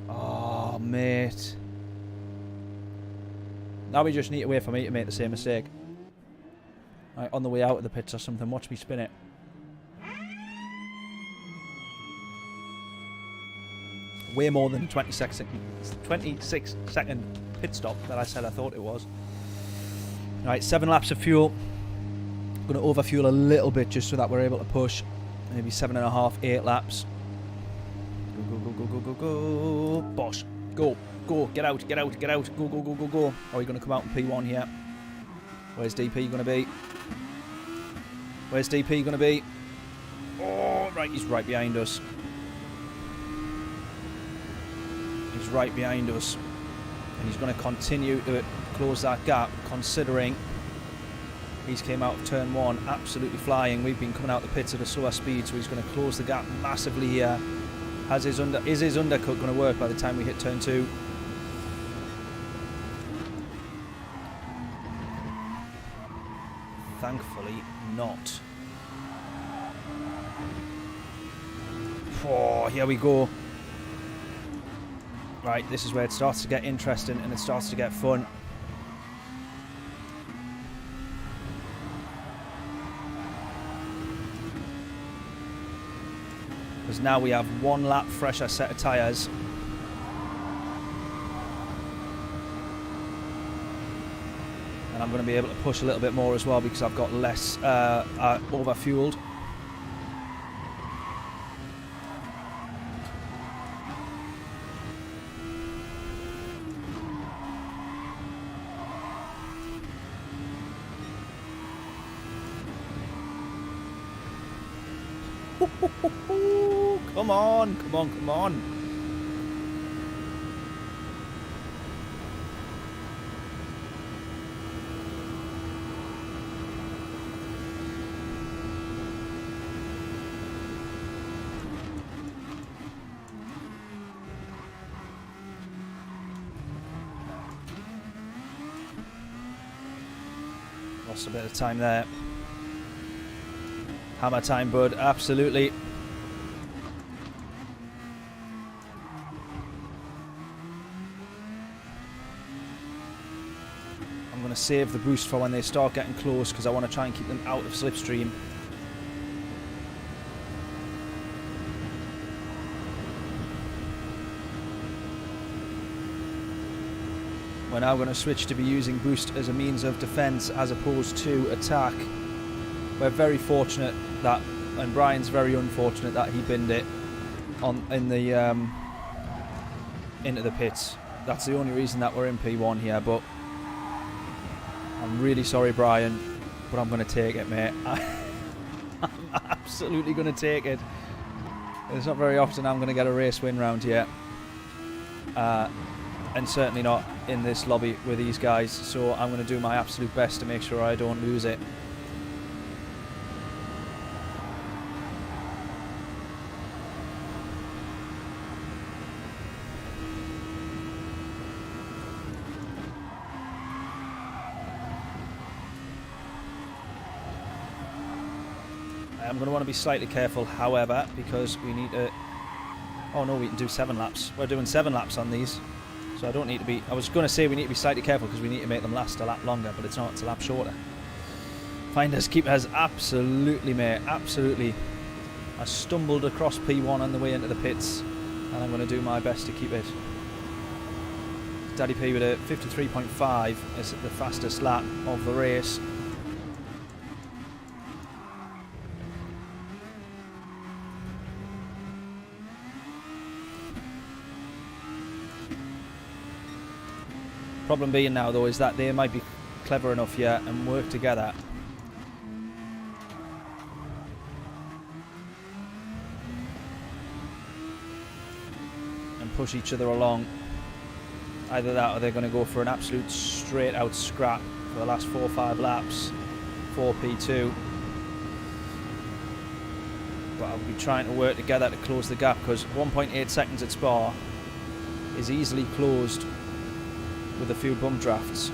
Oh, mate. Now we just need to wait for me to make the same mistake. Right, on the way out of the pits or something. Watch me spin it. Way more than 26 second pit stop that I said I thought it was. Right, 7 laps of fuel. I'm going to overfuel a little bit just so that we're able to push. Maybe 7.5, 8 laps. Go, go, go, go, go, go, go. Bosh. Go, go, get out, get out, get out. Go, go, go, go, go. Are we going to come out in P1 here? Where's DP going to be? Where's DP going to be? Oh, right, he's right behind us. He's right behind us. And he's going to continue to close that gap, considering he's came out of turn 1 absolutely flying. We've been coming out the pits at a slower speed, so he's going to close the gap massively here. Is his undercut going to work by the time we hit turn 2? Thankfully not. Oh, here we go. Right, this is where it starts to get interesting and it starts to get fun. Because now we have 1 lap fresher set of tyres. And I'm going to be able to push a little bit more as well because I've got less overfueled. Come on, come on, come on. Lost a bit of time there. Hammer time, bud, absolutely. I'm going to save the boost for when they start getting close because I want to try and keep them out of slipstream. We're now going to switch to be using boost as a means of defense as opposed to attack. We're very fortunate that, and Brian's very unfortunate that he binned it into the pits. That's the only reason that we're in P1 here, but I'm really sorry, Brian, but I'm going to take it, mate. I'm absolutely going to take it. It's not very often I'm going to get a race win round here. And certainly not in this lobby with these guys, so I'm going to do my absolute best to make sure I don't lose it. I'm going to want to be slightly careful, however, because we need to... Oh no, we can do 7 laps. We're doing 7 laps on these, so I don't need to be... I was going to say we need to be slightly careful because we need to make them last a lap longer, but it's not. It's a lap shorter. Finders keepers, absolutely, mate. Absolutely. I stumbled across P1 on the way into the pits, and I'm going to do my best to keep it. Daddy P with a 53.5 is the fastest lap of the race. Problem being now, though, is that they might be clever enough here and work together and push each other along. Either that or they're going to go for an absolute straight out scrap for the last 4 or 5 laps for P2. But I'll be trying to work together to close the gap, because 1.8 seconds at Spa is easily closed with a few bump drafts.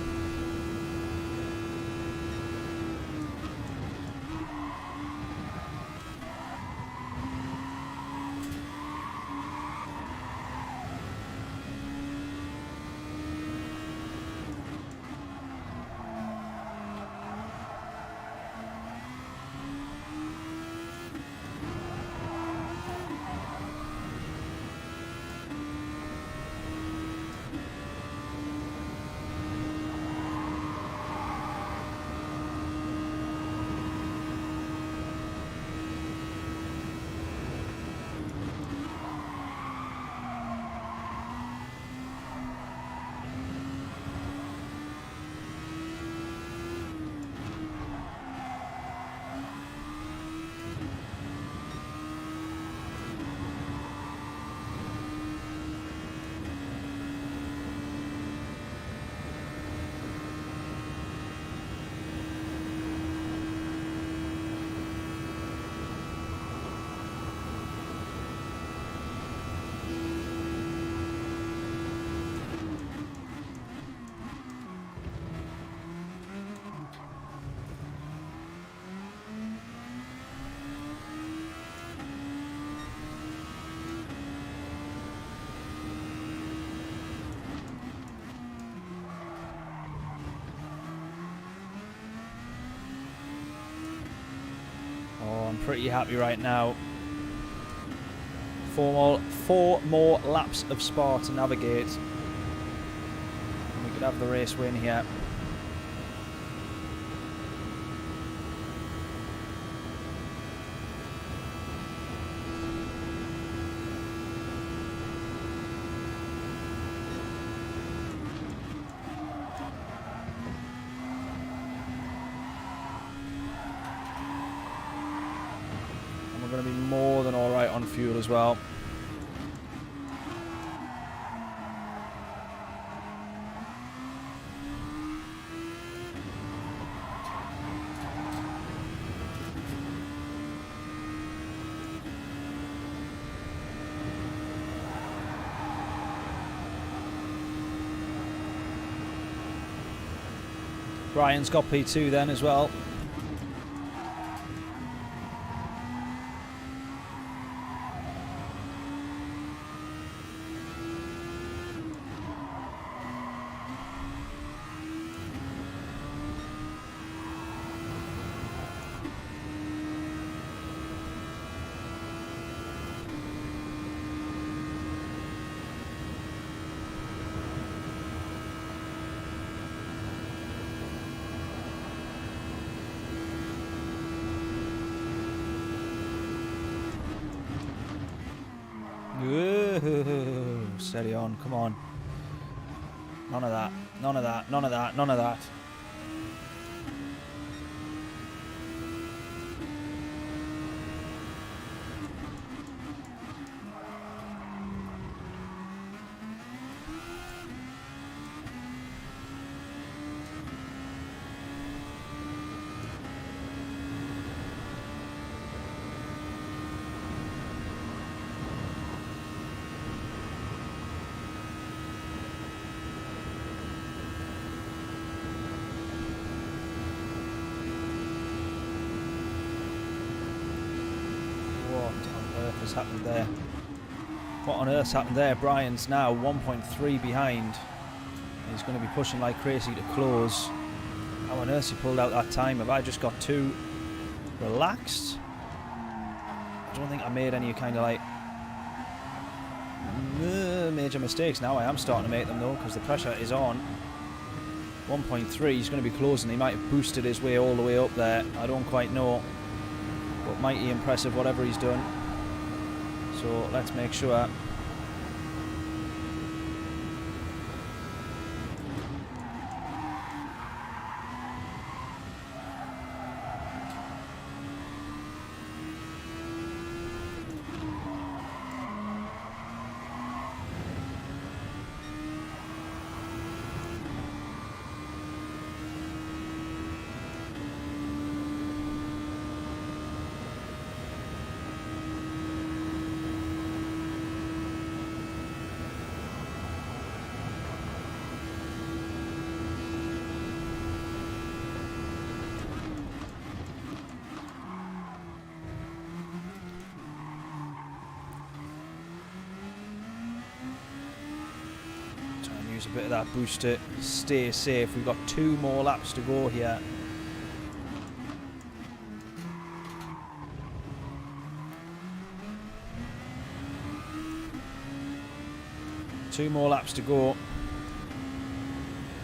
Pretty happy right now. Four more laps of Spa to navigate, and we could have the race win here. Going to be more than all right on fuel as well. Brian's got P2 then as well. Ooh, steady on, come on. None of that, none of that, none of that, none of that. has happened there? What on earth's happened there? Brian's now 1.3 behind. He's going to be pushing like crazy to close. How on earth he pulled out that time? Have I just got too relaxed? I don't think I made any kind of like major mistakes. Now I am starting to make them though, because the pressure is on. 1.3, he's going to be closing. He might have boosted his way all the way up there. I don't quite know. But mighty impressive whatever he's done. So let's make sure. Use a bit of that boost to stay safe. We've got 2 more laps to go here. Two more laps to go.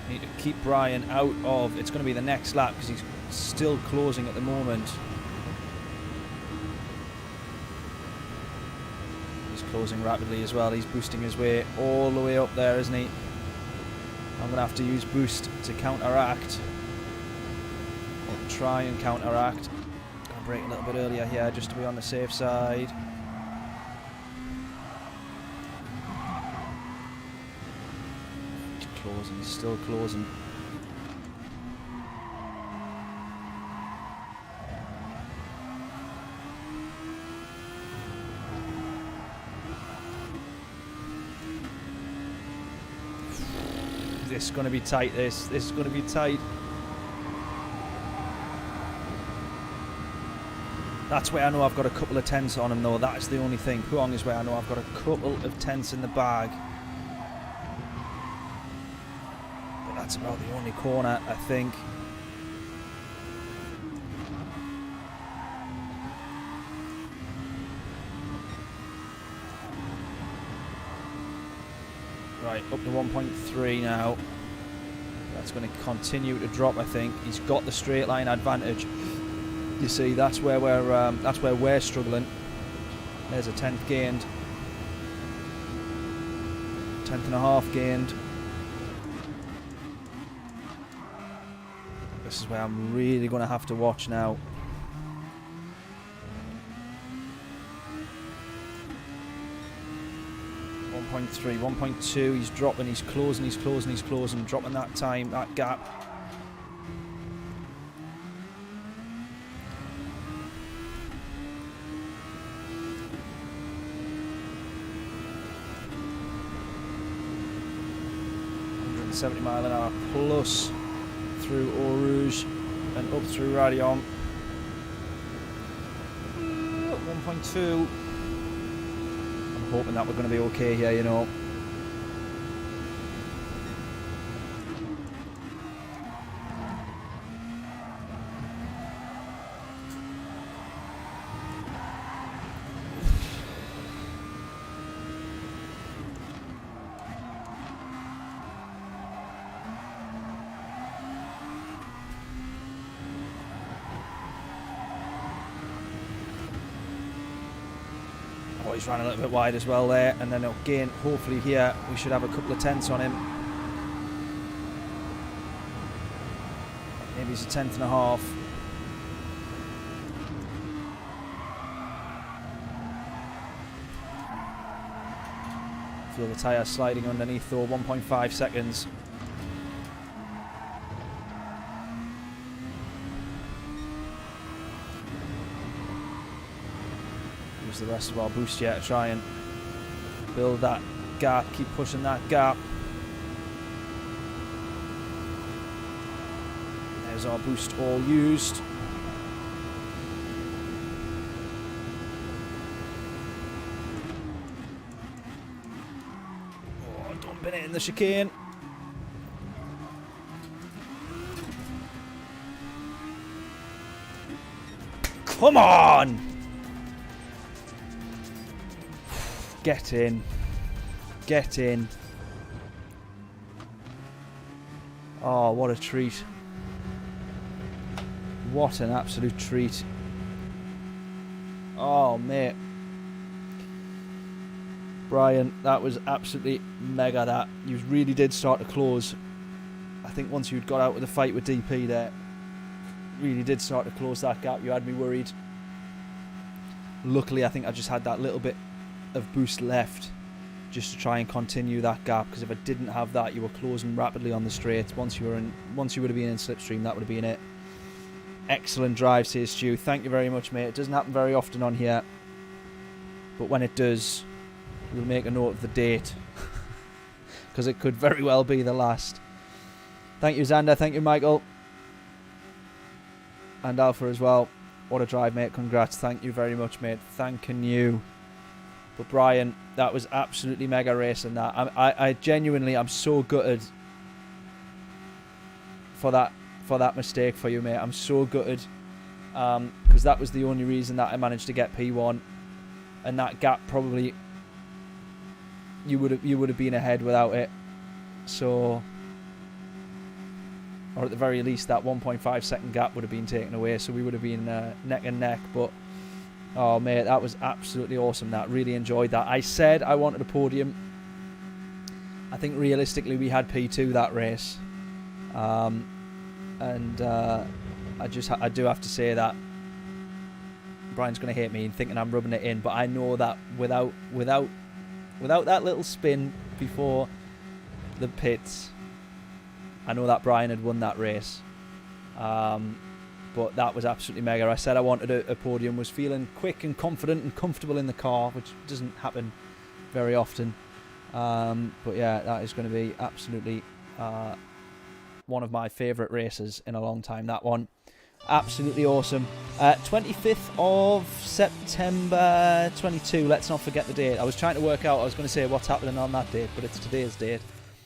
Need to keep Brian out of. It's going to be the next lap because he's still closing at the moment. He's closing rapidly as well. He's boosting his way all the way up there, isn't he? I'm going to have to use boost to counteract. Or try and counteract. Going to brake a little bit earlier here just to be on the safe side. Closing, he's still closing. This is going to be tight, this is going to be tight. That's where I know I've got a couple of tenths on him though, that's the only thing. Puong is where I know I've got a couple of tenths in the bag. But that's about the only corner, I think. Right, up to 1.3 now. That's going to continue to drop, I think. He's got the straight line advantage. You see, that's where we're struggling. There's a tenth gained. 10.5 gained. This is where I'm really going to have to watch now. .3, 1.2, he's dropping, he's closing, he's closing, he's closing, dropping that time, that gap. mph plus through Eau Rouge and up through Radion. 1.2. Hoping that we're going to be okay here, you know. Oh, he's ran a little bit wide as well there, and then again, hopefully here we should have a couple of tenths on him. Maybe it's a 10.5. Feel the tyre sliding underneath though. 1.5 seconds. The rest of our boost yet to try and build that gap, keep pushing that gap. There's our boost all used. the chicane. Come on! Get in. Get in. Oh, what a treat. What an absolute treat. Oh, mate. Brian, that was absolutely mega, that. You really did start to close. I think once you'd got out of the fight with DP there, really did start to close that gap. You had me worried. Luckily, I think I just had that little bit of boost left just to try and continue that gap, because if I didn't have that, you were closing rapidly on the straight. Once you would have been in slipstream, that would have been it. Excellent drive, says Stu. Thank you very much, mate. It doesn't happen very often on here, but when it does, we'll make a note of the date, because it could very well be the last. Thank you, Xander. Thank you, Michael. And Alpha as well. What a drive, mate. Congrats. Thank you very much, mate. Thanking you. But Brian, that was absolutely mega racing. That I genuinely, I'm so gutted for that mistake for you, mate. I'm so gutted, because that was the only reason that I managed to get P1, and that gap probably you would have been ahead without it. So, or at the very least, that 1.5 second gap would have been taken away, so we would have been neck and neck. But oh, mate, that was absolutely awesome. That really enjoyed that. I said I wanted a podium. I think realistically we had P2 that race, and I do have to say that Brian's going to hate me and thinking I'm rubbing it in, but I know that without that little spin before the pits, I know that Brian had won that race. But that was absolutely mega. I said I wanted a podium, was feeling quick and confident and comfortable in the car, which doesn't happen very often. But yeah, that is going to be absolutely one of my favourite races in a long time, that one. Absolutely awesome. 25th of September 22, let's not forget the date. I was trying to work out, I was going to say what's happening on that date, but it's today's date.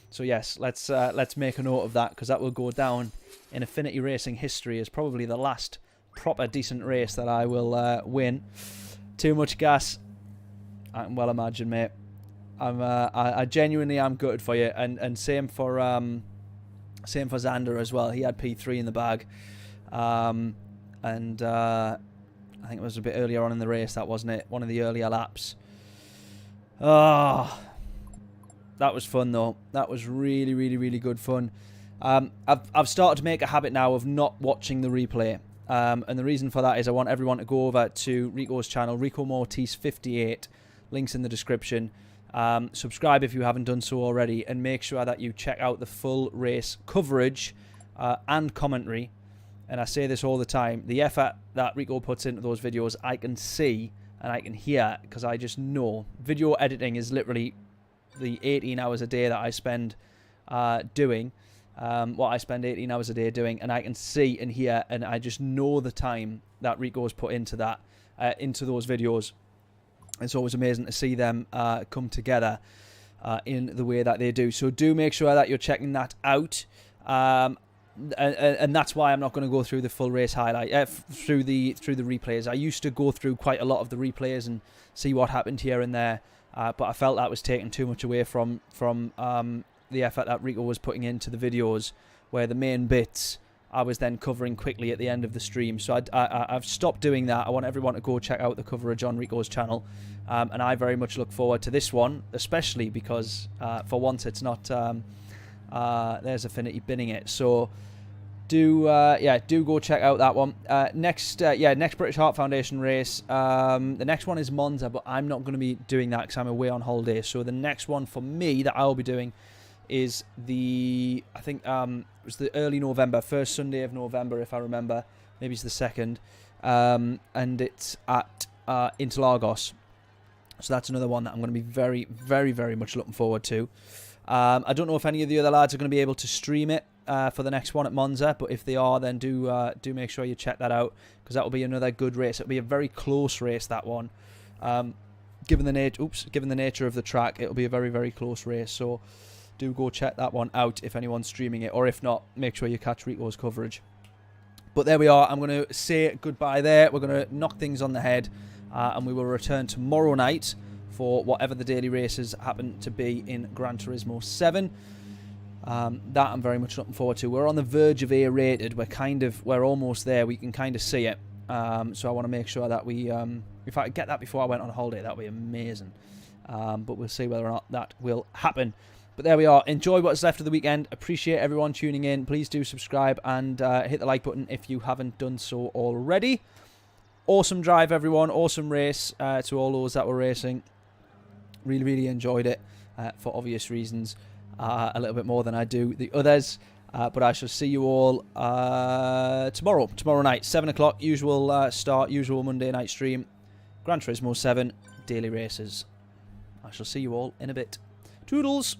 So yes, let's make a note of that, because that will go down in Affinity Racing history as probably the last proper decent race that I will win. Too much gas, I can well imagine, mate. I genuinely am gutted for you, and same for Xander as well. He had P3 in the bag, and I think it was a bit earlier on in the race, that wasn't it? One of the earlier laps. That was fun though. That was really, really, really good fun. I've started to make a habit now of not watching the replay. And the reason for that is I want everyone to go over to Rico's channel, Rico Mortis 58. Links in the description. Subscribe if you haven't done so already, and make sure that you check out the full race coverage and commentary. And I say this all the time, the effort that Rico puts into those videos, I can see and I can hear, because I just know. Video editing is literally the 18 hours a day that I spend doing. What I spend 18 hours a day doing, and I can see and hear, and I just know the time that Rico's put into that, into those videos. It's always amazing to see them come together in the way that they do. So do make sure that you're checking that out. And that's why I'm not going to go through the full race highlight through the replays. I used to go through quite a lot of the replays and see what happened here and there, but I felt that was taking too much away from the effort that Rico was putting into the videos, where the main bits I was then covering quickly at the end of the stream. So I've stopped doing that. I want everyone to go check out the coverage on Rico's channel, and I very much look forward to this one, especially because for once it's not there's Affinity binning it. So do go check out that one. Next British Heart Foundation race. The next one is Monza, but I'm not going to be doing that because I'm away on holiday. So the next one for me that I'll be doing is the, I think it was the early November, first Sunday of November if I remember, maybe it's the 2nd, and it's at Interlagos. So that's another one that I'm going to be very, very, very much looking forward to. I don't know if any of the other lads are going to be able to stream it for the next one at Monza, but if they are, then do make sure you check that out, because that will be another good race. It'll be a very close race, that one. Given the nature of the track, it'll be a very, very close race. So do go check that one out if anyone's streaming it, or if not, make sure you catch Rico's coverage. But there we are. I'm going to say goodbye there. We're going to knock things on the head, and we will return tomorrow night for whatever the daily races happen to be in Gran Turismo 7. That I'm very much looking forward to. We're on the verge of A-rated. We're almost there. We can kind of see it. So I want to make sure that we, if I could get that before I went on holiday, that would be amazing. But we'll see whether or not that will happen. But there we are. Enjoy what's left of the weekend. Appreciate everyone tuning in. Please do subscribe and hit the like button if you haven't done so already. Awesome drive, everyone. Awesome race to all those that were racing. Really, really enjoyed it for obvious reasons. A little bit more than I do the others. But I shall see you all tomorrow night, 7 o'clock, usual start, usual Monday night stream. Gran Turismo 7 daily races. I shall see you all in a bit. Toodles!